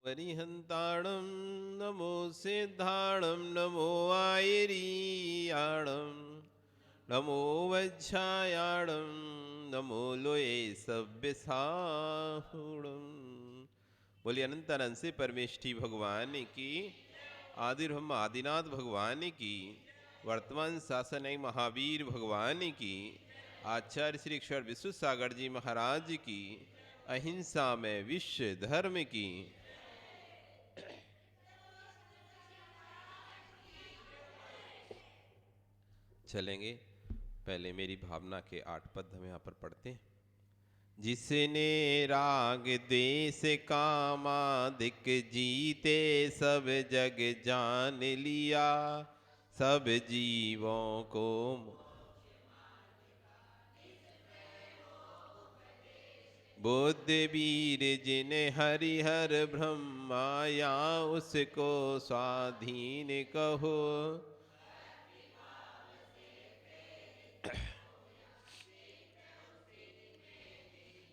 वरिहन्ताणं नमो सिद्धाणं नमो आयरीयाणं नमो वज्झायाणं नमो लोये सव्यसाहुणं। बोलिए अनंतानंद से परमेष्ठी भगवान की, आदिर्ब्रह्म आदिनाथ भगवान की, वर्तमान शासन महावीर भगवान की, आचार्य श्री अक्षर विश्व सागर जी महाराज की, अहिंसा में विश्व धर्म की। चलेंगे, पहले मेरी भावना के 8 पद हम यहाँ पर पढ़ते हैं। जिसने राग द्वेष कामादिक जीते सब जग जान लिया, सब जीवों को बुद्ध वीर जिन हरिहर ब्रह्माया उसको स्वाधीन कहो।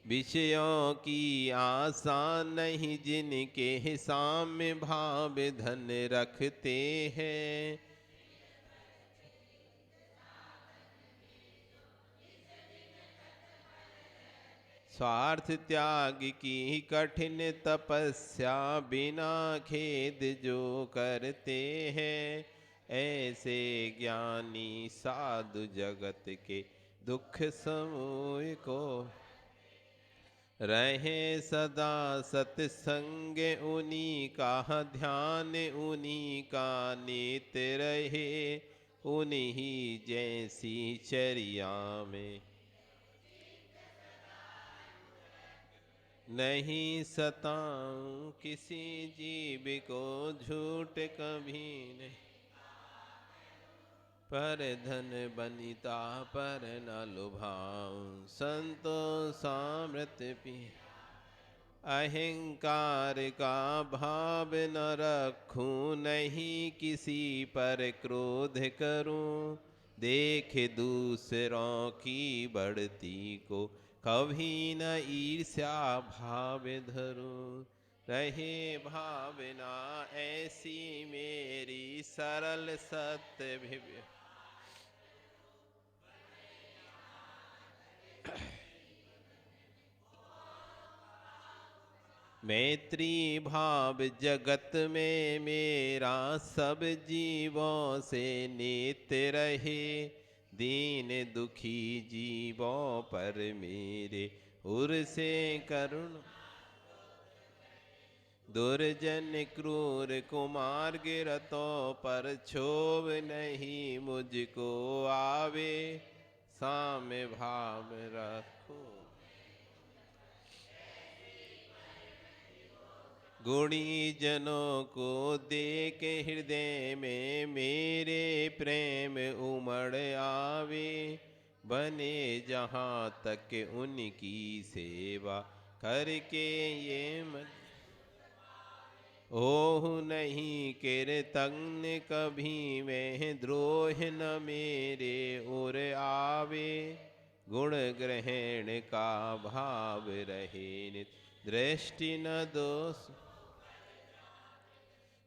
विषयों की आशा नहीं जिनके साम्य भाव धन रखते हैं, स्वार्थ त्याग की कठिन तपस्या बिना खेद जो करते हैं, ऐसे ज्ञानी साधु जगत के दुख समूह को रहे सदा सत्संग उन्हीं का ध्यान, उन्हीं का नित्य रहे, उन्हीं जैसी चर्या में नहीं सताऊं किसी जीव को झूठ कभी नहीं, पर धन बनिता पर न लुभाऊं संतों सामृत पी। अहंकार का भाव न रखूं नहीं किसी पर क्रोध करूं, देख दूसरों की बढ़ती को कभी न ईर्ष्या भाव धरूं, रहे भावना ऐसी मेरी सरल सत्य भिव्य। मैत्री भाव जगत में मेरा सब जीवों से नित्य रहे, दीन दुखी जीवों पर मेरे उर से करुण, दुर्जन क्रूर कुमार गिरतों पर क्षोभ नहीं मुझको आवे, साम्य भाव रखो। गुणी जनों को देख हृदय में मेरे प्रेम उमड़ आवे, बने जहाँ तक उनकी सेवा करके ये मन ओह नहीं कीर्तन कभी मैं द्रोह न मेरे उर आवे, गुण ग्रहण का भाव रहे नित दृष्टि न दोष,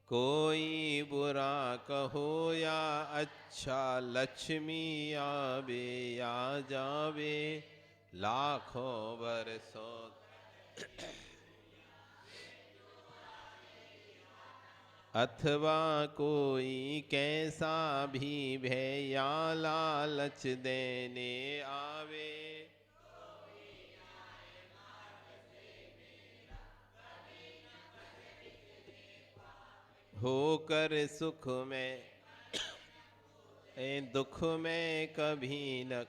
कोई बुरा कहो या अच्छा लक्ष्मी आवे या जावे, लाखों बरसों अथवा कोई कैसा भी भय या लालच देने आवे, होकर सुख में दुख में कभी न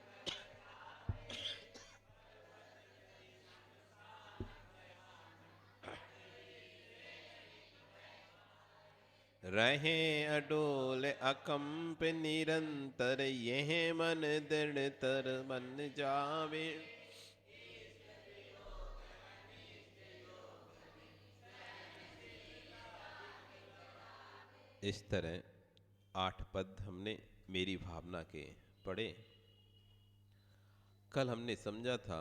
रहे अडोल अकंप निरंतर, यह मन दृढ़तर बन जावे। इस तरह 8 पद हमने मेरी भावना के पढ़े। कल हमने समझा था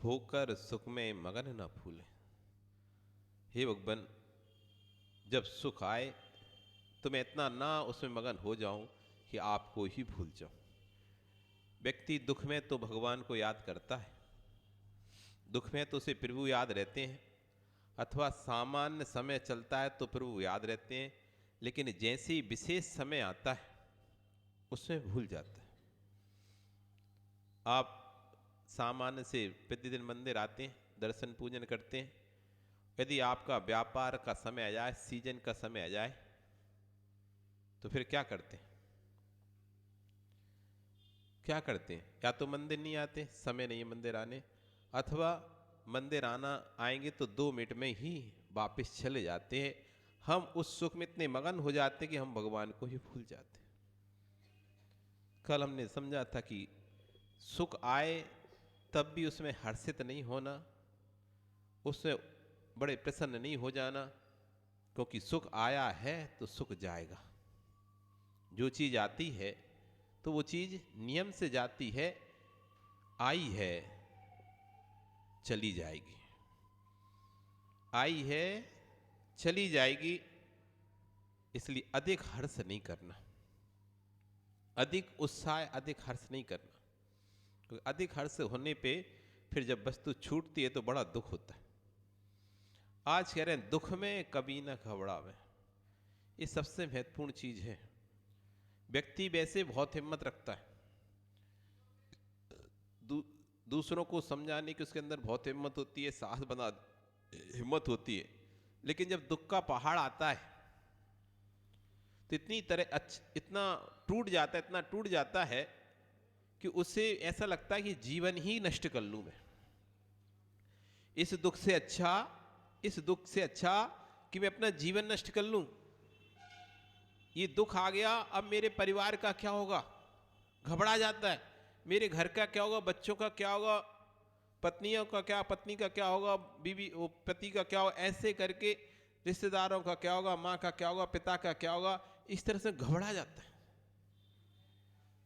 होकर सुख में मगन न फूले, हे भगवान, जब सुख आए तो मैं इतना ना उसमें मगन हो जाऊं कि आपको ही भूल जाऊं। व्यक्ति दुख में तो भगवान को याद करता है, दुख में तो उसे प्रभु याद रहते हैं, अथवा सामान्य समय चलता है तो प्रभु याद रहते हैं, लेकिन जैसे ही विशेष समय आता है उसमें भूल जाता है। आप सामान्य से प्रतिदिन मंदिर आते हैं, दर्शन पूजन करते हैं, यदि आपका व्यापार का समय आ जाए, सीजन का समय आ जाए, तो फिर क्या करते हैं? क्या करते हैं? या तो मंदिर नहीं आते, समय नहीं है मंदिर आने, अथवा मंदिर आएंगे तो 2 मिनट में ही वापस चले जाते हैं। हम उस सुख में इतने मगन हो जाते कि हम भगवान को ही भूल जाते। कल हमने समझा था कि सुख आए तब भी उसमें हर्षित नहीं होना, उसमें बड़े प्रसन्न नहीं हो जाना, क्योंकि सुख आया है तो सुख जाएगा। जो चीज आती है तो वो चीज नियम से जाती है, आई है चली जाएगी, आई है चली जाएगी। इसलिए अधिक हर्ष नहीं करना, अधिक उत्साह, अधिक हर्ष नहीं करना, क्योंकि अधिक हर्ष होने पे फिर जब वस्तु छूटती है तो बड़ा दुख होता है। आज कह रहे हैं दुख में कभी ना घबरावे, ये सबसे महत्वपूर्ण चीज है। व्यक्ति वैसे बहुत हिम्मत रखता है, दूसरों को समझाने की उसके अंदर बहुत हिम्मत होती है, साहस बना हिम्मत होती है, लेकिन जब दुख का पहाड़ आता है तो इतना टूट जाता है, इतना टूट जाता है कि उसे ऐसा लगता है कि जीवन ही नष्ट कर लूं मैं। इस दुख से अच्छा कि मैं अपना जीवन नष्ट कर लूं। ये दुख आ गया, अब मेरे परिवार का क्या होगा? घबरा जाता है, मेरे घर का क्या होगा, बच्चों का क्या होगा, पत्नी का क्या होगा, बीवी पति का क्या होगा, ऐसे करके रिश्तेदारों का क्या होगा, माँ का क्या होगा, पिता का क्या होगा, इस तरह से घबरा जाता है।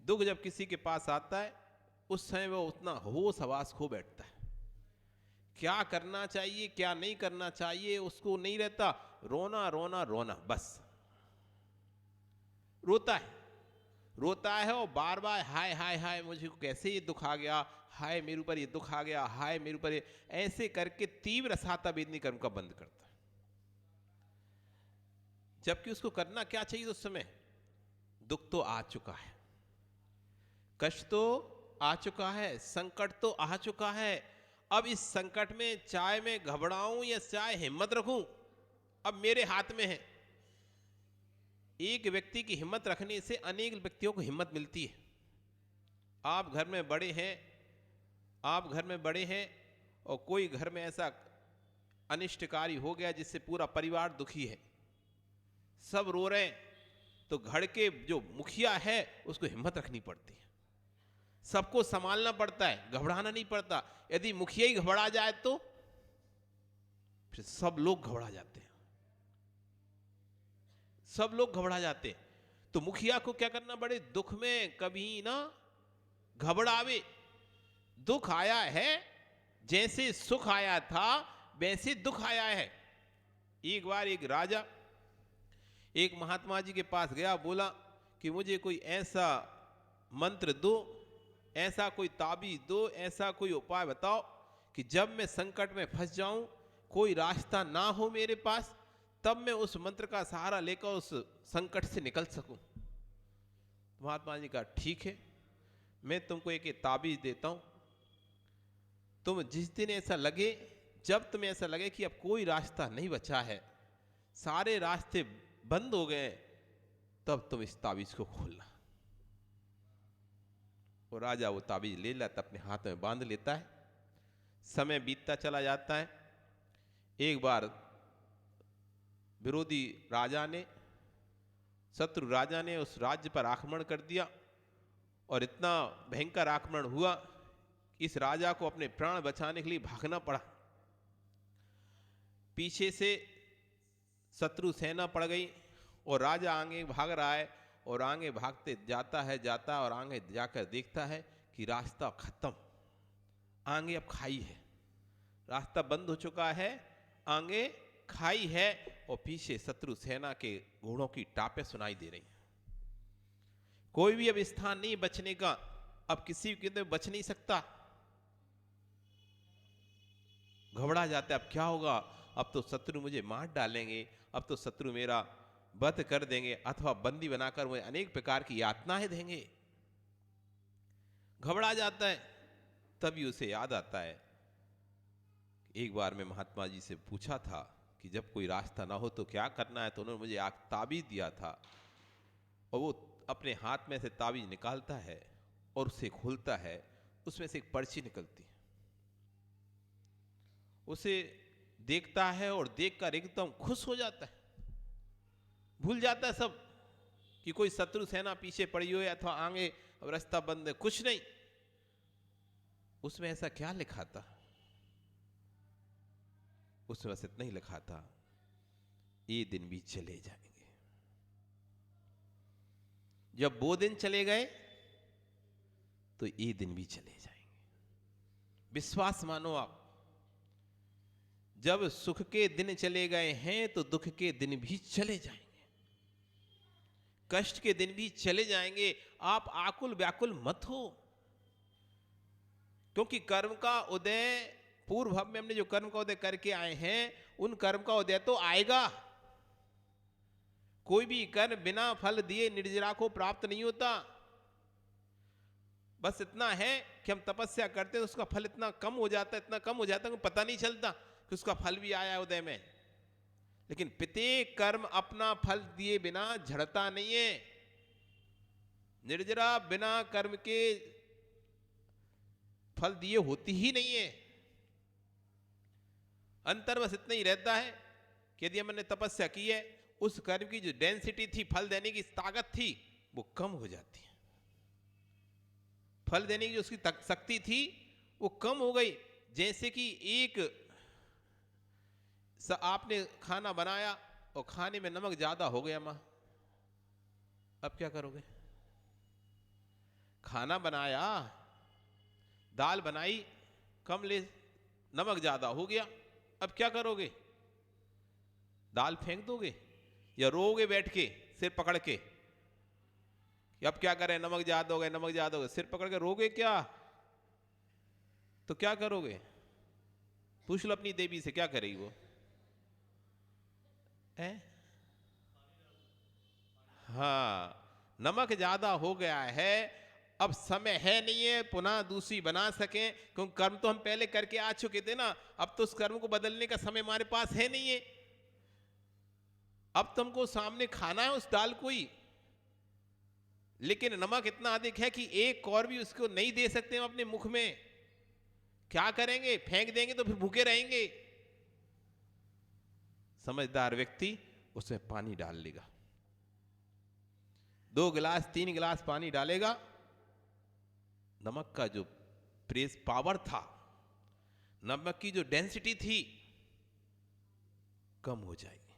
दुख जब किसी के पास आता है उस समय वो उतना होश हवास खो बैठता है, क्या करना चाहिए क्या नहीं करना चाहिए उसको नहीं रहता। रोना रोना रोना, बस रोता है और बार बार हाय हाय हाय, मुझे कैसे ये दुख आ गया, हाय मेरे ऊपर ये दुख आ गया, हाय मेरे ऊपर ये, ऐसे करके तीव्र साता वेदनी कर्म का बंद करता है। जबकि उसको करना क्या चाहिए उस समय? दुख तो आ चुका है, कष्ट तो आ चुका है, संकट तो आ चुका है, अब इस संकट में चाहे मैं घबराऊं या चाहे हिम्मत रखूं, अब मेरे हाथ में है। एक व्यक्ति की हिम्मत रखने से अनेक व्यक्तियों को हिम्मत मिलती है। आप घर में बड़े हैं और कोई घर में ऐसा अनिष्टकारी हो गया जिससे पूरा परिवार दुखी है, सब रो रहे हैं, तो घर के जो मुखिया है उसको हिम्मत रखनी पड़ती है, सबको संभालना पड़ता है, घबराना नहीं पड़ता। यदि मुखिया ही घबरा जाए तो फिर सब लोग घबरा जाते हैं, सब लोग घबरा जाते हैं। तो मुखिया को क्या करना पड़े? दुख में कभी ना घबरावे। दुख आया है, जैसे सुख आया था वैसे दुख आया है। एक बार एक राजा एक महात्मा जी के पास गया, बोला कि मुझे कोई ऐसा मंत्र दो, ऐसा कोई ताबीज दो, ऐसा कोई उपाय बताओ कि जब मैं संकट में फंस जाऊं, कोई रास्ता ना हो मेरे पास, तब मैं उस मंत्र का सहारा लेकर उस संकट से निकल सकूं। महात्मा जी कहा ठीक है, मैं तुमको एक ताबीज देता हूं, तुम जिस दिन ऐसा लगे, जब तुम्हें ऐसा लगे कि अब कोई रास्ता नहीं बचा है, सारे रास्ते बंद हो गए, तब तुम इस ताबीज को खोलना। वो राजा वो ताबीज ले लेता, अपने हाथ में बांध लेता है। समय बीतता चला जाता है। एक बार विरोधी राजा ने, शत्रु राजा ने उस राज्य पर आक्रमण कर दिया और इतना भयंकर आक्रमण हुआ कि इस राजा को अपने प्राण बचाने के लिए भागना पड़ा। पीछे से शत्रु सेना पड़ गई और राजा आगे भाग रहा है, और आगे भागते जाता है और आगे जाकर देखता है कि रास्ता खत्म, आगे अब खाई है, रास्ता बंद हो चुका है, आगे खाई है और पीछे शत्रु सेना के घोड़ों की टापें सुनाई दे रही हैं। कोई भी अब स्थान नहीं बचने का, अब किसी के बच नहीं सकता। घबरा जाता है, अब क्या होगा, अब तो शत्रु मुझे मार डालेंगे, अब तो शत्रु मेरा वध कर देंगे, अथवा बंदी बनाकर मुझे अनेक प्रकार की यातनाएं देंगे। घबरा जाता है। तभी उसे याद आता है, एक बार मैं महात्मा जी से पूछा था कि जब कोई रास्ता ना हो तो क्या करना है, तो उन्होंने मुझे एक ताबीज दिया था। और वो अपने हाथ में से ताबीज निकालता है और उसे खोलता है, उसमें से एक पर्ची निकलती है। उसे देखता है और देखकर एकदम खुश हो जाता है, भूल जाता है सब कि कोई शत्रु सेना पीछे पड़ी हो अथवा आगे रास्ता बंद है, कुछ नहीं। उसमें ऐसा क्या लिखा था? उसमें बस इतना ही लिखा था, ये दिन भी चले जाएंगे। जब वो दिन चले गए तो ये दिन भी चले जाएंगे। विश्वास मानो आप, जब सुख के दिन चले गए हैं तो दुख के दिन भी चले जाएंगे, कष्ट के दिन भी चले जाएंगे। आप आकुल व्याकुल मत हो, क्योंकि कर्म का उदय पूर्व भाव में हमने जो कर्म का उदय करके आए हैं, उन कर्म का उदय तो आएगा। कोई भी कर्म बिना फल दिए निर्जरा को प्राप्त नहीं होता। बस इतना है कि हम तपस्या करते हैं, उसका फल इतना कम हो जाता है, इतना कम हो जाता है कि पता नहीं चलता कि उसका फल भी आया है उदय में। लेकिन प्रत्येक कर्म अपना फल दिए बिना झड़ता नहीं है। निर्जरा बिना कर्म के फल दिए होती ही नहीं है। अंतर बस इतना ही रहता है कि यदि हमने तपस्या की है, उस कर्म की जो डेंसिटी थी, फल देने की ताकत थी, वो कम हो जाती है। फल देने की जो उसकी शक्ति थी वो कम हो गई। जैसे कि आपने खाना बनाया और खाने में नमक ज्यादा हो गया मां, अब क्या करोगे? खाना बनाया, दाल बनाई, कम ले, नमक ज्यादा हो गया, अब क्या करोगे? दाल फेंक दोगे या रोओगे बैठ के सिर पकड़ के कि अब क्या करें, नमक ज्यादा हो गए, नमक ज्यादा हो गए, सिर पकड़ के रोगे क्या? तो क्या करोगे? पूछ लो अपनी देवी से, क्या करेगी वो? है? हाँ, नमक ज्यादा हो गया है, अब समय है नहीं है पुनः दूसरी बना सकें, क्योंकि कर्म तो हम पहले करके आ चुके थे ना। अब तो उस कर्म को बदलने का समय हमारे पास है नहीं है। अब तुमको सामने खाना है उस दाल को ही, लेकिन नमक इतना अधिक है कि एक कौर भी उसको नहीं दे सकते हम अपने मुख में। क्या करेंगे? फेंक देंगे तो फिर भूखे रहेंगे। समझदार व्यक्ति उसमें पानी डाल लेगा, 2 गिलास 3 गिलास पानी डालेगा, नमक का जो प्रेस पावर था, नमक की जो डेंसिटी थी, कम हो जाएगी,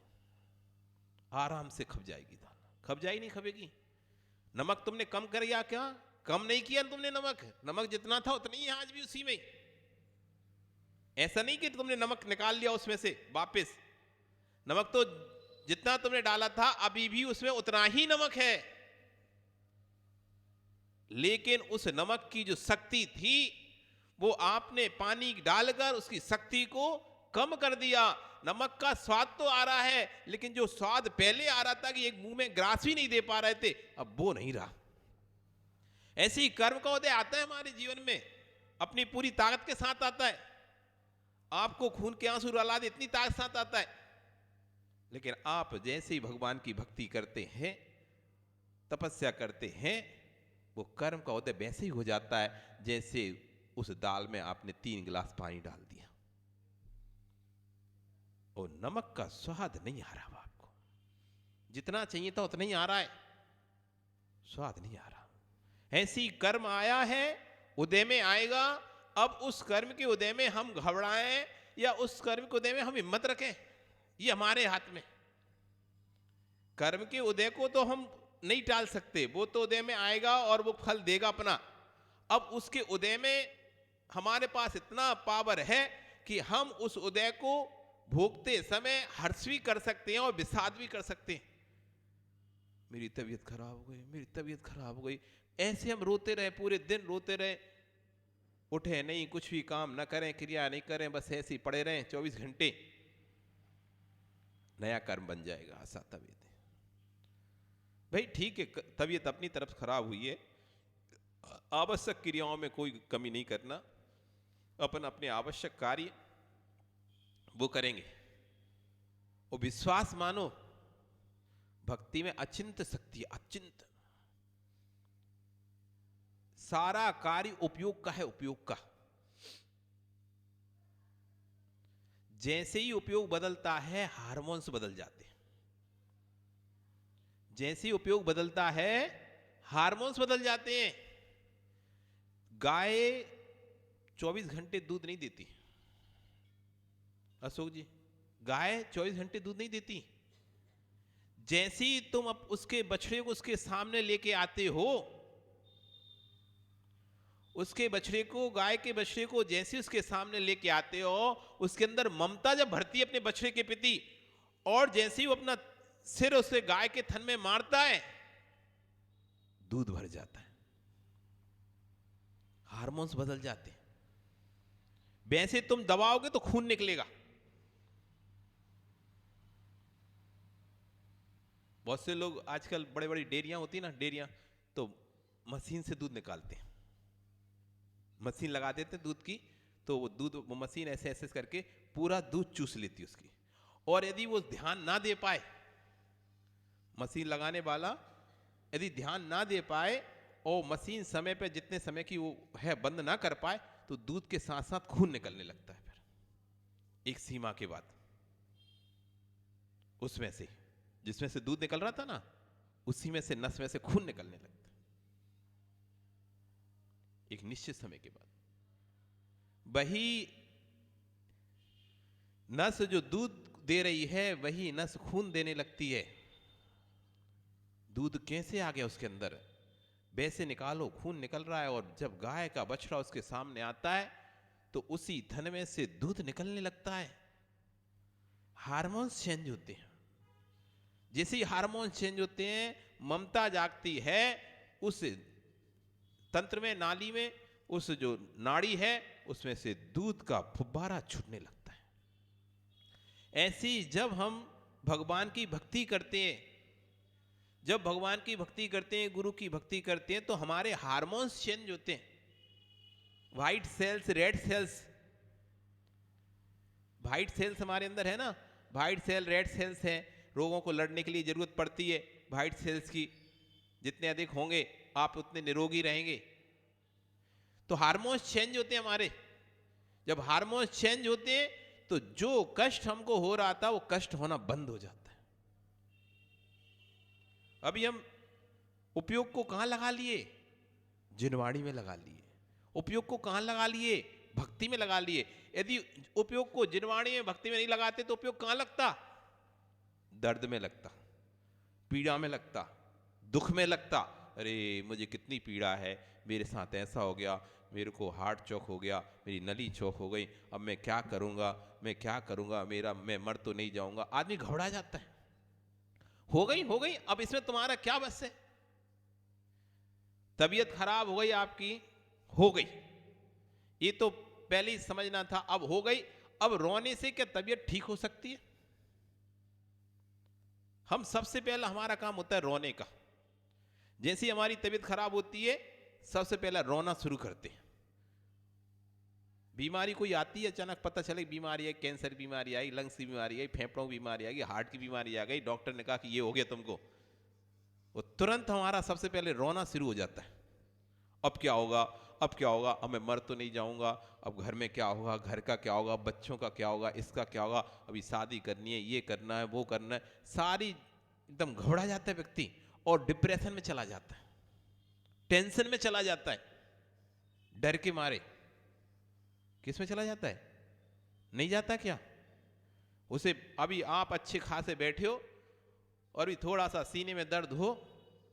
आराम से खप जाएगी दाल। खप जाएगी नहीं खपेगी? नमक तुमने कम कर या क्या? कम नहीं किया तुमने नमक, नमक जितना था उतना ही है आज भी उसी में। ऐसा नहीं कि तुमने नमक निकाल लिया उसमें से वापस, नमक तो जितना तुमने डाला था अभी भी उसमें उतना ही नमक है। लेकिन उस नमक की जो शक्ति थी वो आपने पानी डालकर उसकी शक्ति को कम कर दिया। नमक का स्वाद तो आ रहा है, लेकिन जो स्वाद पहले आ रहा था कि एक मुंह में ग्रास भी नहीं दे पा रहे थे, अब वो नहीं रहा। ऐसे ही कर्म का उदय आता है हमारे जीवन में, अपनी पूरी ताकत के साथ आता है। आपको खून के आंसू रुला दे इतनी ताकत साथ आता है, लेकिन आप जैसे ही भगवान की भक्ति करते हैं, तपस्या करते हैं, वो कर्म का उदय वैसे ही हो जाता है जैसे उस दाल में आपने 3 गिलास पानी डाल दिया और नमक का स्वाद नहीं आ रहा आपको, जितना चाहिए था उतना ही आ रहा है, स्वाद नहीं आ रहा। ऐसी कर्म आया है, उदय में आएगा। अब उस कर्म के उदय में हम घबराएं या उस कर्म के उदय में हम हिम्मत रखें, ये हमारे हाथ में। कर्म के उदय को तो हम नहीं टाल सकते, वो तो उदय में आएगा और वो फल देगा अपना। अब उसके उदय में हमारे पास इतना पावर है कि हम उस उदय को भोगते समय हर्ष भी कर सकते हैं और विषाद भी कर सकते हैं। मेरी तबीयत खराब हो गई, मेरी तबीयत खराब हो गई, ऐसे हम रोते रहे, पूरे दिन रोते रहे, उठे नहीं, कुछ भी काम न करें, क्रिया नहीं करें, बस ऐसे ही पड़े रहें 24 घंटे, नया कर्म बन जाएगा ऐसा तबीयत है। भाई ठीक है, तबीयत अपनी तरफ खराब हुई है, आवश्यक क्रियाओं में कोई कमी नहीं करना, अपन अपने आवश्यक कार्य वो करेंगे। और विश्वास मानो, भक्ति में अचिंत शक्ति, अचिंत सारा कार्य उपयोग का है, उपयोग का। जैसे ही उपयोग बदलता है हार्मोन्स बदल जाते हैं, जैसे ही उपयोग बदलता है हार्मोन्स बदल जाते हैं। गाय 24 घंटे दूध नहीं देती अशोक जी, गाय 24 घंटे दूध नहीं देती। जैसे ही तुम अब उसके बछड़े को उसके सामने लेके आते हो, उसके बछड़े को, गाय के बछड़े को जैसे उसके सामने लेके आते हो, उसके अंदर ममता जब भरती है अपने बछड़े के प्रति, और जैसे ही वो अपना सिर उसे गाय के थन में मारता है, दूध भर जाता है, हार्मोन्स बदल जाते हैं। वैसे तुम दबाओगे तो खून निकलेगा। बहुत से लोग आजकल, बड़े बड़ी डेयरियां होती है ना, डेयरियां, तो मशीन से दूध निकालते हैं, मशीन लगा देते हैं दूध की, तो वो दूध, वो मशीन ऐसे ऐसे करके पूरा दूध चूस लेती है उसकी। और यदि वो ध्यान ना दे पाए, मशीन लगाने वाला यदि ध्यान ना दे पाए और मशीन समय पे, जितने समय की वो है, बंद ना कर पाए, तो दूध के साथ साथ खून निकलने लगता है। फिर एक सीमा के बाद उसमें से, जिसमें से दूध निकल रहा था ना, उसी में से, नस में से खून निकलने लगता है एक निश्चित समय के बाद। वही नस जो दूध दे रही है, वही नस खून देने लगती है। दूध कैसे आ गया उसके अंदर, वैसे निकालो, खून निकल रहा है। और जब गाय का बछड़ा उसके सामने आता है, तो उसी थन में से दूध निकलने लगता है। हार्मोन्स चेंज होते हैं। जैसे ही हार्मोन्स चेंज होते हैं, ममता जागती है, उस तंत्र में, नाली में, उस जो नाड़ी है, उसमें से दूध का फुब्बारा छूटने लगता है। ऐसी जब हम भगवान की भक्ति करते हैं, जब भगवान की भक्ति करते हैं, गुरु की भक्ति करते हैं, तो हमारे हार्मोन्स चेंज होते हैं। White cells, red cells, white cells हमारे अंदर है ना, व्हाइट सेल, रेड सेल्स हैं। रोगों को लड़ने के लिए जरूरत पड़ती है व्हाइट सेल्स की। जितने अधिक होंगे आप उतने निरोगी रहेंगे। तो हार्मोन्स चेंज होते हैं हमारे। जब हार्मोन्स चेंज होते हैं, तो जो कष्ट हमको हो रहा था, वो कष्ट होना बंद हो जाता है। अभी हम उपयोग को कहां लगा लिए? जिनवाणी में लगा लिए। उपयोग को कहां लगा लिए? भक्ति में लगा लिए। यदि उपयोग को जिनवाणी में, भक्ति में नहीं लगाते, तो उपयोग कहां लगता? दर्द में लगता, पीड़ा में लगता, दुख में लगता। अरे मुझे कितनी पीड़ा है, मेरे साथ ऐसा हो गया, मेरे को हार्ट चौक हो गया, मेरी नली चौक हो गई, अब मैं क्या करूंगा, मैं क्या करूंगा, मैं मर तो नहीं जाऊंगा। आदमी घबरा जाता है। हो गई, अब इसमें तुम्हारा क्या बस है? तबीयत खराब हो गई आपकी, हो गई, ये तो पहले ही समझना था, अब हो गई। अब रोने से क्या तबीयत ठीक हो सकती है? हम सबसे पहला हमारा काम होता है रोने का। जैसे ही हमारी तबीयत खराब होती है, सबसे पहला रोना शुरू करते हैं। बीमारी कोई आती है, अचानक पता चले बीमारी है, कैंसर की बीमारी आई, लंग्स की बीमारी आई, फेफड़ों की बीमारी आ गई, हार्ट की बीमारी आ गई, डॉक्टर ने कहा कि ये हो गया तुमको, वो तुरंत हमारा सबसे पहले रोना शुरू हो जाता है। अब क्या होगा, अब क्या होगा, अब मैं मर तो नहीं जाऊंगा, अब घर में क्या होगा, घर का क्या होगा, बच्चों का क्या होगा, इसका क्या होगा, अभी शादी करनी है, ये करना है, वो करना है। सारी एकदम घबरा जाता है व्यक्ति और डिप्रेशन में चला जाता है, टेंशन में चला जाता है, डर के मारे। किस में चला जाता है? नहीं जाता क्या? उसे अभी आप अच्छे खासे बैठे हो और भी थोड़ा सा सीने में दर्द हो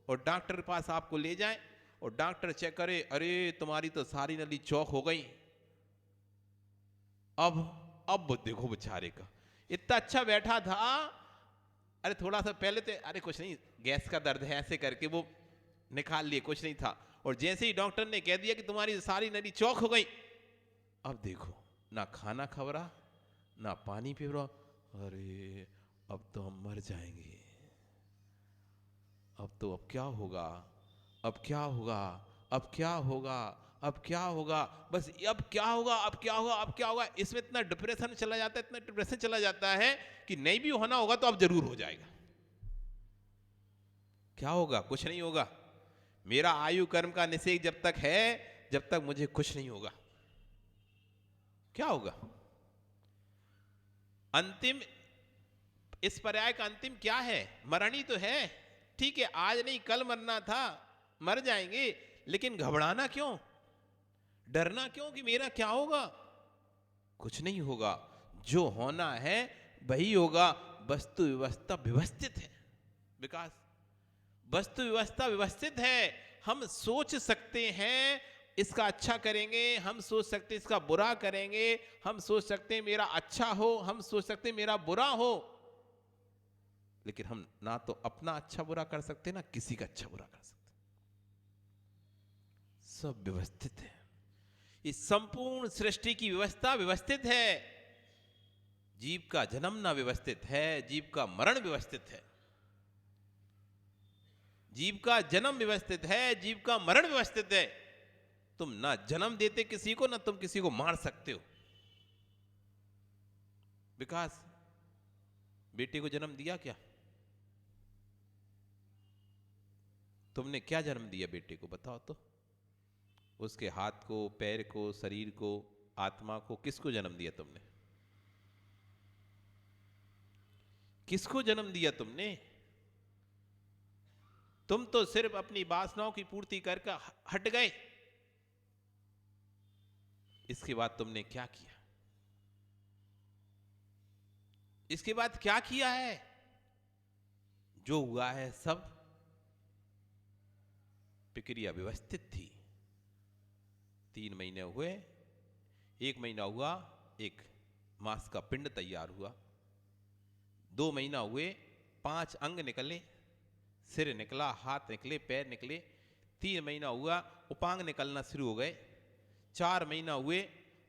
और डॉक्टर के पास आपको ले जाए और डॉक्टर चेक करे, अरे तुम्हारी तो सारी नली चौक हो गई। अब देखो बेचारे का, इतना अच्छा बैठा था, अरे थोड़ा सा पहले तो अरे कुछ नहीं, गैस का दर्द है, ऐसे करके वो निकाल लिए, कुछ नहीं था। और जैसे ही डॉक्टर ने कह दिया कि तुम्हारी सारी नली चौक हो गई, अब देखो ना खाना खा रहा ना पानी पी रहा, अरे अब तो हम मर जाएंगे, अब क्या होगा, अब क्या होगा, अब क्या होगा, अब क्या होगा, बस अब क्या होगा, अब क्या होगा, अब क्या होगा। इसमें इतना डिप्रेशन चला जाता है, इतना डिप्रेशन चला जाता है कि नहीं भी होना होगा तो अब जरूर हो जाएगा। क्या होगा, कुछ नहीं होगा, मेरा आयु कर्म का निषेध जब तक है, जब तक मुझे कुछ नहीं होगा। क्या होगा अंतिम, इस पर्याय का अंतिम क्या है, मरण ही तो है। ठीक है, आज नहीं कल मरना था, मर जाएंगे, लेकिन घबराना क्यों, डरना क्यों कि मेरा क्या होगा, कुछ नहीं होगा, जो होना है वही होगा। वस्तु व्यवस्था व्यवस्थित है, विकास वस्तु व्यवस्था व्यवस्थित है। हम सोच सकते हैं इसका अच्छा करेंगे, हम सोच सकते हैं इसका बुरा करेंगे, हम सोच सकते हैं मेरा अच्छा हो, हम सोच सकते हैं मेरा बुरा हो, लेकिन हम ना तो अपना अच्छा बुरा कर सकते ना किसी का अच्छा बुरा कर सकते। सब व्यवस्थित है, इस संपूर्ण सृष्टि की व्यवस्था व्यवस्थित है। जीव का जन्म ना व्यवस्थित है, जीव का मरण व्यवस्थित है। जीव का जन्म व्यवस्थित है, जीव का मरण व्यवस्थित है। तुम ना जन्म देते किसी को, ना तुम किसी को मार सकते हो। विकास बेटे को जन्म दिया क्या, तुमने क्या जन्म दिया बेटे को, बताओ तो। उसके हाथ को, पैर को, शरीर को, आत्मा को, किसको जन्म दिया तुमने, किसको जन्म दिया तुमने। तुम तो सिर्फ अपनी वासनाओं की पूर्ति करके हट गए। इसके बाद तुमने क्या किया, इसके बाद क्या किया है, जो हुआ है सब प्रक्रिया व्यवस्थित थी। 3 महीने हुए, 1 महीना हुआ, एक मांस का पिंड तैयार हुआ, 2 महीना हुए, 5 अंग निकले, सिर निकला, हाथ निकले, पैर निकले। 3 महीना हुआ, उपांग निकलना शुरू हो गए। 4 महीना हुए,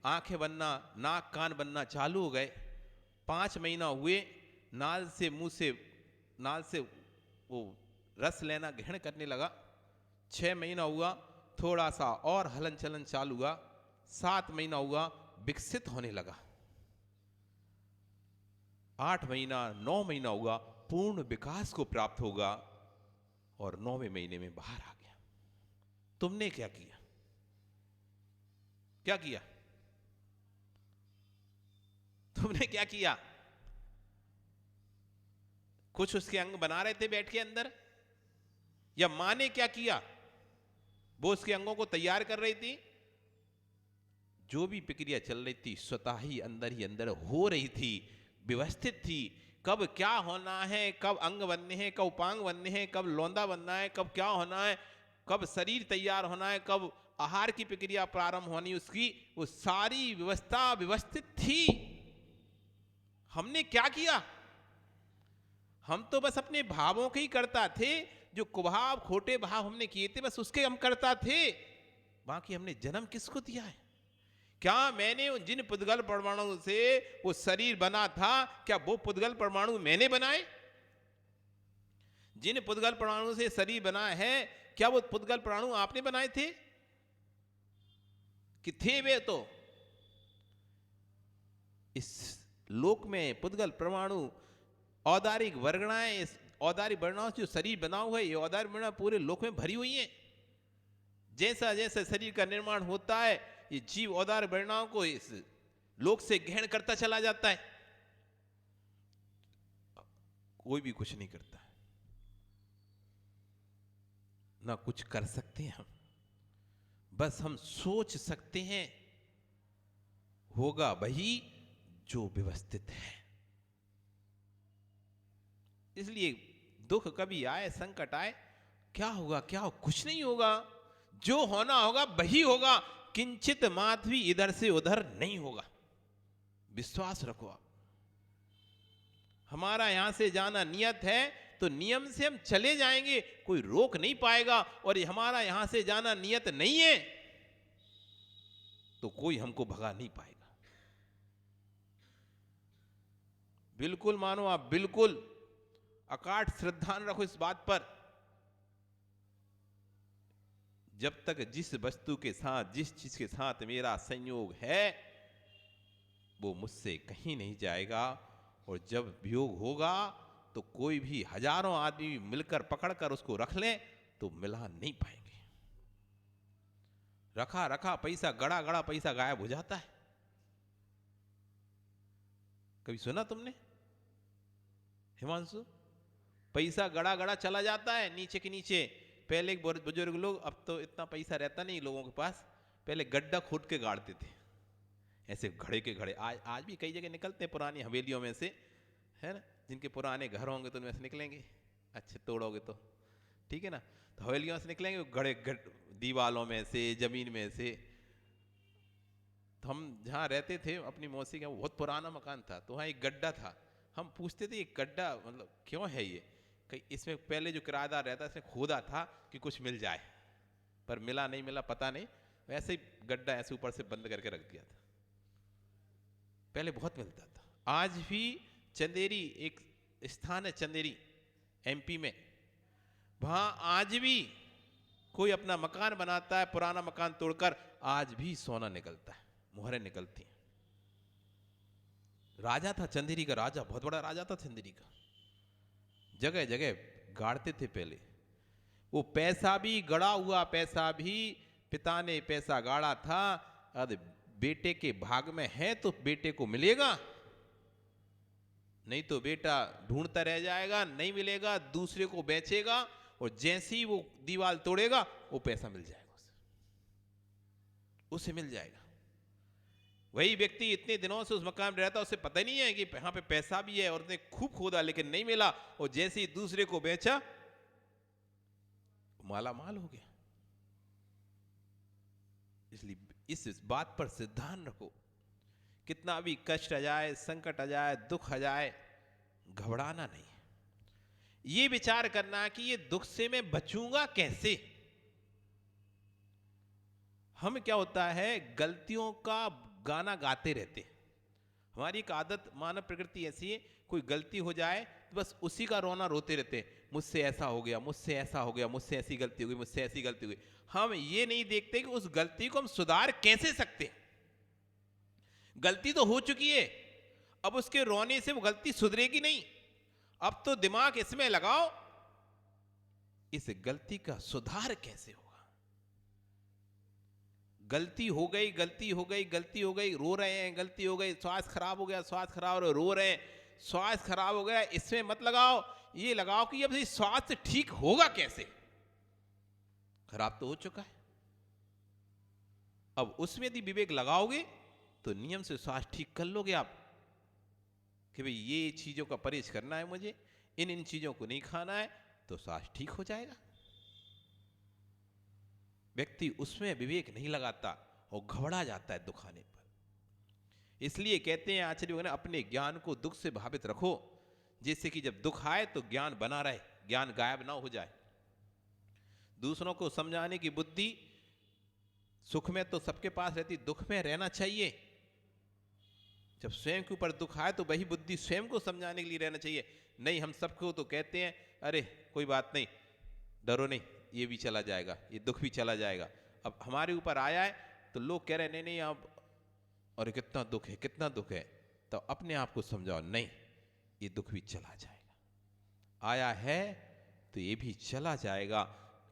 आंखें बनना, नाक कान बनना चालू हो गए। 5 महीना हुए, नाल से मुंह से, नाल से वो रस लेना ग्रहण करने लगा। 6 महीना हुआ, थोड़ा सा और हलन चलन चालू हुआ। 7 महीना हुआ, विकसित होने लगा। 8 महीना, 9 महीना हुआ, पूर्ण विकास को प्राप्त होगा, और 9वें महीने में बाहर आ गया। तुमने क्या किया, क्या किया, तुमने क्या किया। कुछ उसके अंग बना रहे थे बैठ के अंदर, या मां ने क्या किया, वो उसके अंगों को तैयार कर रही थी। जो भी प्रक्रिया चल रही थी स्वतः ही अंदर हो रही थी, व्यवस्थित थी। कब क्या होना है, कब अंग बनने हैं, कब उपांग बनने हैं, कब लौंदा बनना है, कब क्या होना है, कब शरीर तैयार होना है, कब आहार की प्रक्रिया प्रारंभ होनी, उसकी वो सारी व्यवस्था व्यवस्थित थी। हमने क्या किया, हम तो बस अपने भावों के ही करता थे, जो कुभाव खोटे भाव हमने किए थे बस उसके हम करता थे। बाकी हमने जन्म किसको दिया है, क्या मैंने जिन पुद्गल परमाणु से वो शरीर बना था, क्या वो पुद्गल परमाणु मैंने बनाए। जिन पुद्गल परमाणु से शरीर बना है, क्या वो पुद्गल परमाणु आपने बनाए थे कि थे वे। तो इस लोक में पुद्गल परमाणु, औदारिक वर्गणाएं, औदारिक वर्गणाओं से जो शरीर बना हुआ है, ये औदारिक वर्गणाएं पूरे लोक में भरी हुई हैं। जैसा जैसा शरीर का निर्माण होता है, ये जीव औदार वर्णाओं को इस लोक से ग्रहण करता चला जाता है। कोई भी कुछ नहीं करता है, ना कुछ कर सकते हैं हम, बस हम सोच सकते हैं, होगा वही जो व्यवस्थित है। इसलिए दुख कभी आए, संकट आए, क्या होगा, क्या हो, कुछ नहीं होगा, जो होना होगा वही होगा। किंचित मात्र भी इधर से उधर नहीं होगा, विश्वास रखो आप। हमारा यहां से जाना नियत है तो नियम से हम चले जाएंगे, कोई रोक नहीं पाएगा। और हमारा यहां से जाना नियत नहीं है तो कोई हमको भगा नहीं पाएगा। बिल्कुल मानो आप, बिल्कुल अकाट श्रद्धा रखो इस बात पर। जब तक जिस वस्तु के साथ, जिस चीज के साथ मेरा संयोग है वो मुझसे कहीं नहीं जाएगा। और जब वियोग होगा तो कोई भी हजारों आदमी मिलकर पकड़कर उसको रख ले तो मिला नहीं पाएंगे। रखा रखा पैसा, गड़ा गड़ा पैसा गायब हो जाता है। कभी सुना तुमने हिमांशु? पैसा गड़ा गड़ा चला जाता है नीचे के नीचे। पहले एक बुजुर्ग लोग, अब तो इतना पैसा रहता नहीं लोगों के पास, पहले गड्ढा खोद के गाड़ते थे ऐसे घड़े के घड़े। आज भी कई जगह निकलते हैं पुरानी हवेलियों में से, है ना, जिनके पुराने घर होंगे तो उनमें से निकलेंगे, अच्छे तोड़ोगे तो ठीक है ना। तो हवेलियों से निकलेंगे घड़े, दीवालों में से, जमीन में से। तो हम जहाँ रहते थे अपनी मौसी का, वो बहुत पुराना मकान था, तो वहाँ एक गड्ढा था। हम पूछते थे ये गड्ढा मतलब क्यों है ये, कहीं इसमें पहले जो किराएदार रहता इसने खोदा था कि कुछ मिल जाए, पर मिला नहीं मिला पता नहीं, वैसे ही गड्ढा ऐसे ऊपर से बंद करके रख दिया था। पहले बहुत मिलता था। आज भी चंदेरी एक स्थान है, चंदेरी एमपी में, वहां आज भी कोई अपना मकान बनाता है, पुराना मकान तोड़कर आज भी सोना निकलता है, मोहरें निकलती हैं। राजा था चंदेरी का, राजा बहुत बड़ा राजा था चंदेरी का, जगह जगह गाड़ते थे पहले। वो पैसा भी गड़ा हुआ, पैसा भी पिता ने पैसा गाड़ा था। अरे बेटे के भाग में है तो बेटे को मिलेगा, नहीं तो बेटा ढूंढता रह जाएगा, नहीं मिलेगा, दूसरे को बेचेगा, और जैसे ही वो दीवार तोड़ेगा वो पैसा मिल जाएगा, उसे मिल जाएगा। वही व्यक्ति इतने दिनों से उस मकान में रहता, उसे पता नहीं है कि यहां पे पैसा भी है, और उसने खूब खोदा लेकिन नहीं मिला, और जैसे ही दूसरे को बेचा माला माल हो गया। इसलिए इस बात पर सिद्धांत रखो, कितना भी कष्ट आ जाए, संकट आ जाए, दुख आ जाए, घबराना नहीं है। ये विचार करना कि ये दुख से मैं बचूंगा कैसे। हम क्या होता है, गलतियों का गाना गाते रहते हैं। हमारी एक आदत, मानव प्रकृति ऐसी है, कोई गलती हो जाए तो बस उसी का रोना रोते रहते हैं, मुझसे ऐसा हो गया, मुझसे ऐसा हो गया, मुझसे ऐसी गलती हो गई, मुझसे ऐसी गलती हो गई। हम ये नहीं देखते कि उस गलती को हम सुधार कैसे सकते हैं। गलती तो हो चुकी है, अब उसके रोने से वो गलती सुधरेगी नहीं। अब तो दिमाग इसमें लगाओ, इस गलती का सुधार कैसे होगा। गलती हो गई, गलती हो गई, गलती हो गई, रो रहे हैं, गलती हो गई, स्वास्थ्य खराब हो गया, स्वास्थ्य खराब हो रहा है, रो रहे हैं, स्वास्थ्य खराब हो गया, इसमें मत लगाओ। ये लगाओ कि अब स्वास्थ्य ठीक होगा कैसे। खराब तो हो चुका है, अब उसमें यदि विवेक लगाओगे तो नियम से स्वास्थ्य ठीक कर लोगे आप, कि भाई ये चीजों का परहेज करना है मुझे, इन चीजों को नहीं खाना है, तो स्वास्थ्य ठीक हो जाएगा। व्यक्ति उसमें विवेक नहीं लगाता और घबरा जाता है दुख आने पर। इसलिए कहते हैं आचार्य ने, अपने ज्ञान को दुख से भावित रखो, जिससे कि जब दुख आए तो ज्ञान बना रहे, ज्ञान गायब ना हो जाए। दूसरों को समझाने की बुद्धि सुख में तो सबके पास रहती, दुख में रहना चाहिए। जब स्वयं के ऊपर दुख आए तो वही बुद्धि स्वयं को समझाने के लिए रहना चाहिए। नहीं, हम सबको तो कहते हैं अरे कोई बात नहीं, डरो नहीं, ये भी चला जाएगा, ये दुख भी चला जाएगा। अब हमारे ऊपर आया है तो लोग कह रहे हैं नहीं नहीं अब, अरे कितना दुख है, कितना दुख है, तो अपने आप को समझाओ, नहीं ये दुख भी चला जाएगा, आया है तो ये भी चला जाएगा।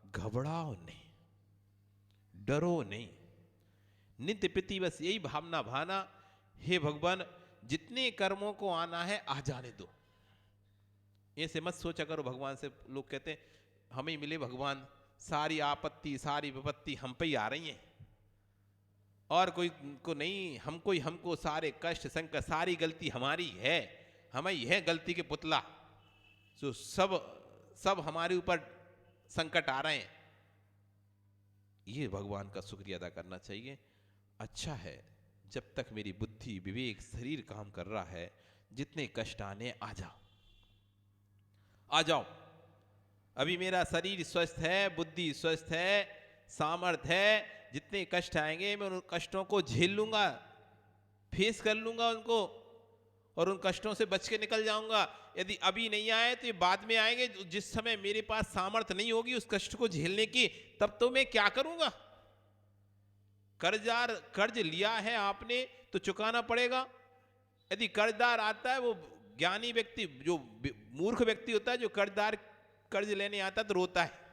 घबराओ नहीं, डरो नहीं, नित्य प्रति बस यही भावना भाना, हे भगवान जितने कर्मों को आना है आ जाने दो। ऐसे मत सोचा करो भगवान से, लोग कहते हैं हमें मिले भगवान, सारी आपत्ति सारी विपत्ति हम पे ही आ रही हैं, और कोई को नहीं, हमको सारे कष्ट संकट, सारी गलती हमारी है, हमें यह गलती के पुतला, जो सब हमारे ऊपर संकट आ रहे हैं। ये भगवान का शुक्रिया अदा करना चाहिए। अच्छा है जब तक मेरी बुद्धि विवेक शरीर काम कर रहा है, जितने कष्ट आने आ जाओ, आ जाओ, अभी मेरा शरीर स्वस्थ है, बुद्धि स्वस्थ है, सामर्थ्य है, जितने कष्ट आएंगे मैं उन कष्टों को झेल लूंगा, फेस कर लूंगा उनको, और उन कष्टों से बच के निकल जाऊंगा। यदि अभी नहीं आए तो ये बाद में आएंगे, जिस समय मेरे पास सामर्थ्य नहीं होगी उस कष्ट को झेलने की, तब तो मैं क्या करूंगा। कर्ज लिया है आपने तो चुकाना पड़ेगा। यदि कर्जदार आता है, वो ज्ञानी व्यक्ति, जो मूर्ख व्यक्ति होता है, जो कर्ज लेने आता है तो रोता है।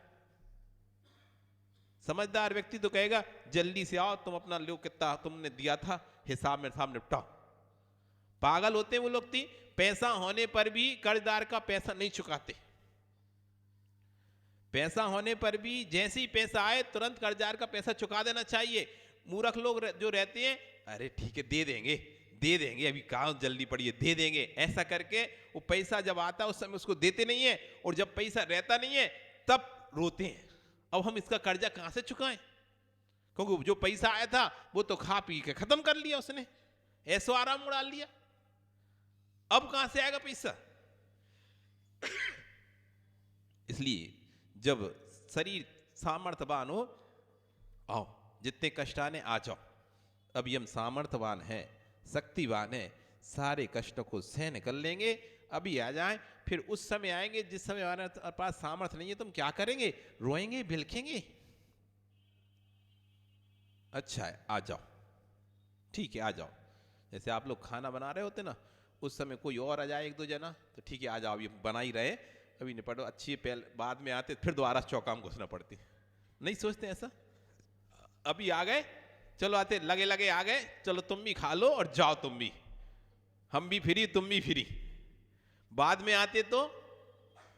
समझदार व्यक्ति तो कहेगा जल्दी से आओ, तुम अपना लो, कितना तुमने दिया था हिसाब में हिसाब निपटाओ। पागल होते हैं वो लोग। पैसा होने पर भी कर्जदार का पैसा नहीं चुकाते। पैसा होने पर भी जैसे ही पैसा आए तुरंत कर्जदार का पैसा चुका देना चाहिए। मूर्ख लोग जो रहते हैं, अरे ठीक है दे देंगे, अभी कहाँ जल्दी पड़ी है, दे देंगे, ऐसा करके वो पैसा जब आता है उस समय उसको देते नहीं है, और जब पैसा रहता नहीं है तब रोते हैं, अब हम इसका कर्जा कहां से चुकाएं, क्योंकि जो पैसा आया था वो तो खा पी के खत्म कर लिया उसने, ऐसो आराम उड़ा लिया, अब कहां से आएगा पैसा। इसलिए जब शरीर सामर्थ्यवान हो, आओ, जितने कष्ट आने आ जाओ, अभी हम सामर्थ्यवान हैं, शक्तिवान है, सारे कष्टों को सहन कर लेंगे, अभी आ जाएं। फिर उस समय आएंगे जिस समय हमारे पास सामर्थ्य नहीं है, तुम क्या करेंगे, रोएंगे, बिलखेंगे। अच्छा है, आ जाओ, ठीक है आ जाओ। जैसे आप लोग खाना बना रहे होते ना, उस समय कोई और आ जाए, एक दो जना, तो ठीक है आ जाओ, अभी बना ही रहे, अभी निपटो, अच्छी पहले बाद में आते फिर दोबारा चौका में घुसना पड़ती। नहीं सोचते ऐसा, अभी आ गए, चलो आते लगे आ गए, चलो तुम भी खा लो और जाओ, तुम भी, हम भी फ्री तुम भी फ्री। बाद में आते तो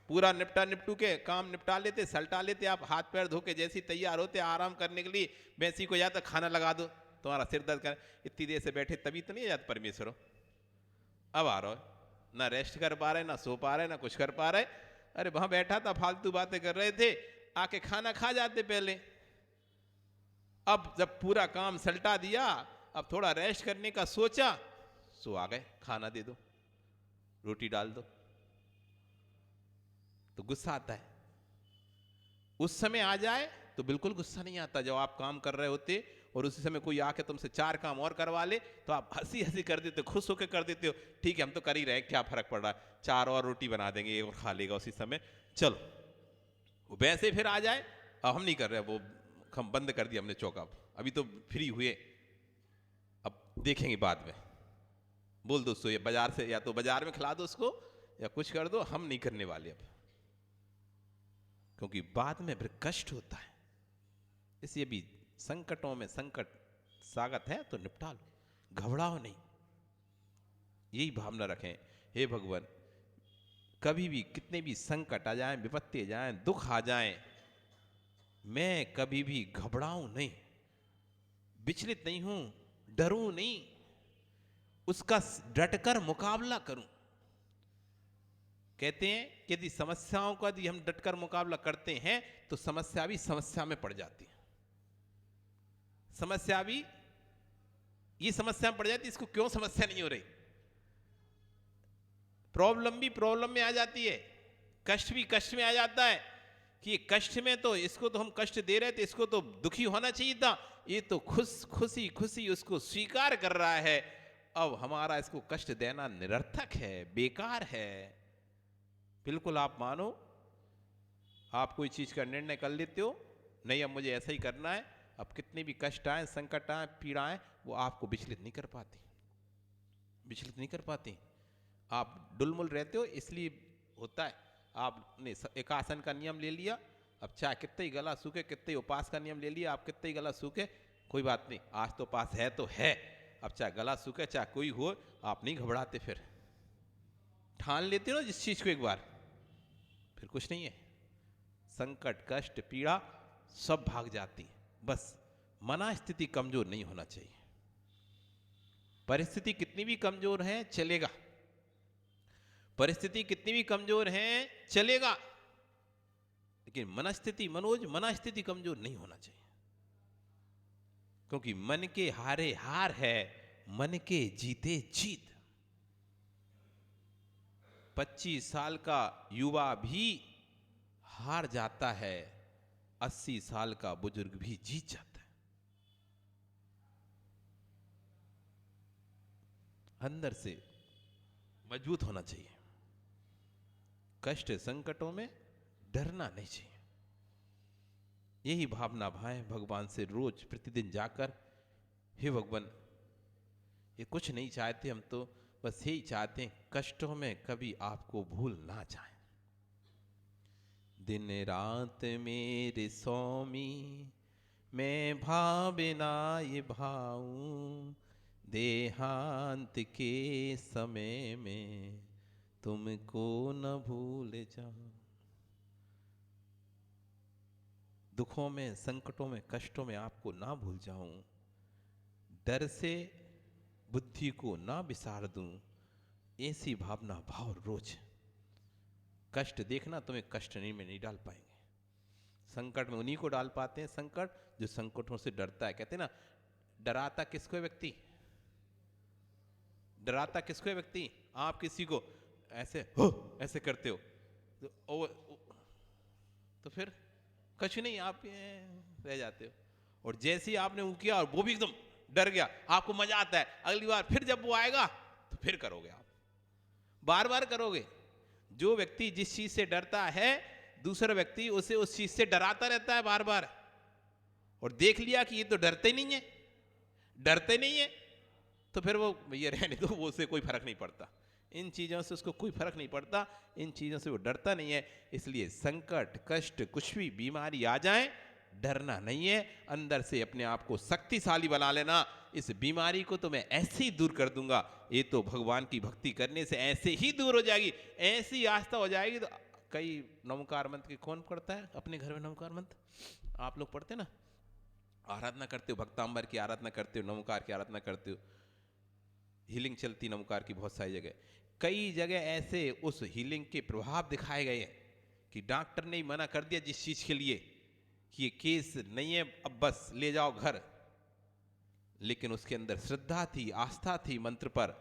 पूरा निपटू के काम निपटा लेते, सलटा लेते, आप हाथ पैर धो के जैसी तैयार होते आराम करने के लिए, वैसी को जाता खाना लगा दो, तुम्हारा सिर दर्द कर, इतनी देर से बैठे तभी तो नहीं जाता परमेश्वर। अब आ रहा हो, ना रेस्ट कर पा रहे, ना सो पा रहे, ना कुछ कर पा रहे, अरे वहां बैठा था फालतू बातें कर रहे थे, आके खाना खा जाते पहले। अब जब पूरा काम सलटा दिया, अब थोड़ा रेस्ट करने का सोचा, सो आ गए, खाना दे दो, रोटी डाल दो, तो गुस्सा आता है। उस समय आ जाए तो बिल्कुल गुस्सा नहीं आता। जब आप काम कर रहे होते और उसी समय कोई आके तुमसे 4 काम और करवा ले, तो आप हंसी हंसी कर देते हो, खुश होकर कर देते हो, ठीक है हम तो कर ही रहे, क्या फर्क पड़ रहा है, 4 और रोटी बना देंगे, एक और खा लेगा उसी समय, चलो। वैसे फिर आ जाए, अब हम नहीं कर रहे, वो हम बंद कर दिया हमने चौका, अभी तो फ्री हुए, अब देखेंगे बाद में, बोल दो उसको, या बाजार से, या तो बाजार में खिला दो उसको, या कुछ कर दो, हम नहीं करने वाले अब, क्योंकि बाद में फिर कष्ट होता है। इसलिए भी संकटों में संकट स्वागत है तो निपटा लो, घबराओ नहीं, यही भावना रखें। हे भगवान, कभी भी कितने भी संकट आ जाएं, विपत्ति आ जाएं, दुख आ जाएं, मैं कभी भी घबराऊं नहीं, विचलित नहीं हूं, डरूं नहीं, उसका डटकर मुकाबला करूं। कहते हैं कि यदि समस्याओं का यदि हम डटकर मुकाबला करते हैं तो समस्या भी समस्या में पड़ जाती है, समस्या भी ये समस्या में पड़ जाती है, इसको क्यों समस्या नहीं हो रही, प्रॉब्लम भी प्रॉब्लम में आ जाती है, कष्ट भी कष्ट में आ जाता है, कि ये कष्ट में तो इसको तो हम कष्ट दे रहे थे, इसको तो दुखी होना चाहिए था, ये तो खुशी खुशी उसको स्वीकार कर रहा है, अब हमारा इसको कष्ट देना निरर्थक है, बेकार है। बिल्कुल आप मानो, आप कोई चीज का निर्णय कर लेते हो, नहीं अब मुझे ऐसा ही करना है, अब कितने भी कष्ट आए, संकट आए, पीड़ाएं, वो आपको विचलित नहीं कर पाती, विचलित नहीं कर पाती। आप डुलमुल रहते हो, इसलिए होता है। आपने एक आसन का नियम ले लिया, अब चाहे कितने ही गला सूखे, कितने ही उपास का नियम ले लिया, आप कितने ही गला सूखे, कोई बात नहीं, आज तो उपास है तो है, अब चाहे गला सूखे चाहे कोई हो, आप नहीं घबराते, फिर ठान लेते हो जिस चीज को एक बार, फिर कुछ नहीं है, संकट कष्ट पीड़ा सब भाग जाती है। बस मना स्थिति कमजोर नहीं होना चाहिए, परिस्थिति कितनी भी कमजोर है चलेगा, परिस्थिति कितनी भी कमजोर है चलेगा, लेकिन मनस्थिति कमजोर नहीं होना चाहिए, क्योंकि मन के हारे हार है, मन के जीते जीत। 25 साल का युवा भी हार जाता है, 80 साल का बुजुर्ग भी जीत जाता है। अंदर से मजबूत होना चाहिए। कष्ट संकटों में डरना नहीं चाहिए। यही भावना भाएं भगवान से रोज प्रतिदिन जाकर, हे भगवान, ये कुछ नहीं चाहते हम तो बस यही चाहते हैं कष्टों में कभी आपको भूल ना जाए। दिन रात मेरे स्वामी मैं भावना ये भाऊं, देहांत के समय में तुमको न भूल जाऊं। दुखों में, संकटों में, कष्टों में आपको ना भूल जाऊं, डर से बुद्धि को ना बिसार दूं, ऐसी भावना भाव रोज। कष्ट देखना तुम्हें कष्ट में नहीं डाल पाएंगे। संकट में उन्हीं को डाल पाते हैं संकट जो संकटों से डरता है। कहते हैं ना, डराता किसको है व्यक्ति? डराता किसको है व्यक्ति? आप किसी को ऐसे करते हो तो फिर कुछ नहीं, आप रह जाते हो। और जैसे ही आपने वो किया और वो भी एकदम डर गया, आपको मजा आता है, अगली बार फिर जब वो आएगा तो फिर करोगे, आप बार बार करोगे। जो व्यक्ति जिस चीज से डरता है, दूसरा व्यक्ति उसे उस चीज से डराता रहता है बार बार, और देख लिया कि ये तो डरते नहीं है, तो फिर वो ये रहने दो, वो उसे कोई फर्क नहीं पड़ता, इन चीजों से उसको कोई फर्क नहीं पड़ता, इन चीजों से वो डरता नहीं है। इसलिए संकट, कष्ट, कुछ भी बीमारी आ जाए, डरना नहीं है, अंदर से अपने आप को शक्तिशाली बना लेना। इस बीमारी को तो मैं ऐसे ही दूर कर दूंगा, ये तो भगवान की भक्ति करने से ऐसे ही दूर हो जाएगी, ऐसी आस्था हो जाएगी। तो कई नमकार मंत्र की कौन पढ़ता है अपने घर में? नमकार मंत्र आप लोग पढ़ते ना, आराधना करते हो, भक्तांबर की आराधना करते हो, नमकार की आराधना करते हो, हीलिंग चलती नमकार की बहुत सारी जगह। कई जगह ऐसे उस हीलिंग के प्रभाव दिखाए गए हैं कि डॉक्टर ने मना कर दिया जिस चीज के लिए कि ये केस नहीं है, अब बस ले जाओ घर, लेकिन उसके अंदर श्रद्धा थी, आस्था थी, मंत्र पर,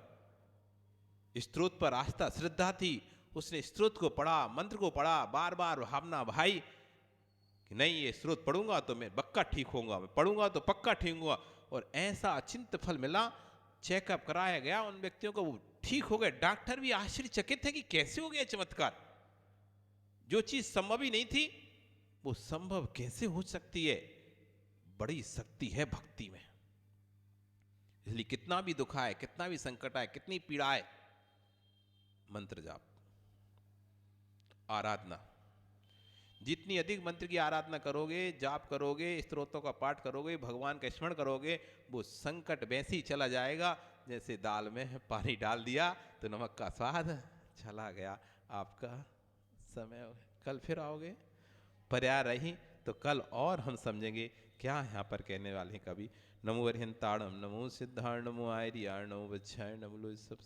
स्तोत्र पर आस्था, श्रद्धा थी। उसने स्तोत्र को पढ़ा, मंत्र को पढ़ा, बार बार भावना भाई कि नहीं, ये स्तोत्र पढ़ूंगा तो मैं पक्का ठीक होऊंगा, मैं पढ़ूंगा तो पक्का ठीक होऊंगा। और ऐसा अचिंत्य फल मिला। चेकअप कराया गया उन व्यक्तियों को, वो ठीक हो गए। डॉक्टर भी आश्चर्यचकित है कि कैसे हो गया चमत्कार, जो चीज संभव ही नहीं थी वो संभव कैसे हो सकती है। बड़ी शक्ति है भक्ति में। इसलिए कितना भी दुख आए, कितना भी संकट आए, कितनी पीड़ा आए, मंत्र जाप, आराधना, जितनी अधिक मंत्र की आराधना करोगे, जाप करोगे, स्तोत्रों का पाठ करोगे, भगवान का स्मरण करोगे, वो संकट वैसे ही चला जाएगा जैसे दाल में पानी डाल दिया तो नमक का स्वाद चला गया। आपका समय कल फिर आओगे, पर्याय रही तो कल और हम समझेंगे क्या यहाँ पर कहने वाले हैं कवि। नमो अरिहंताणम, नमो सिद्धार्णमो आर्याणो वज्राय, नमो सब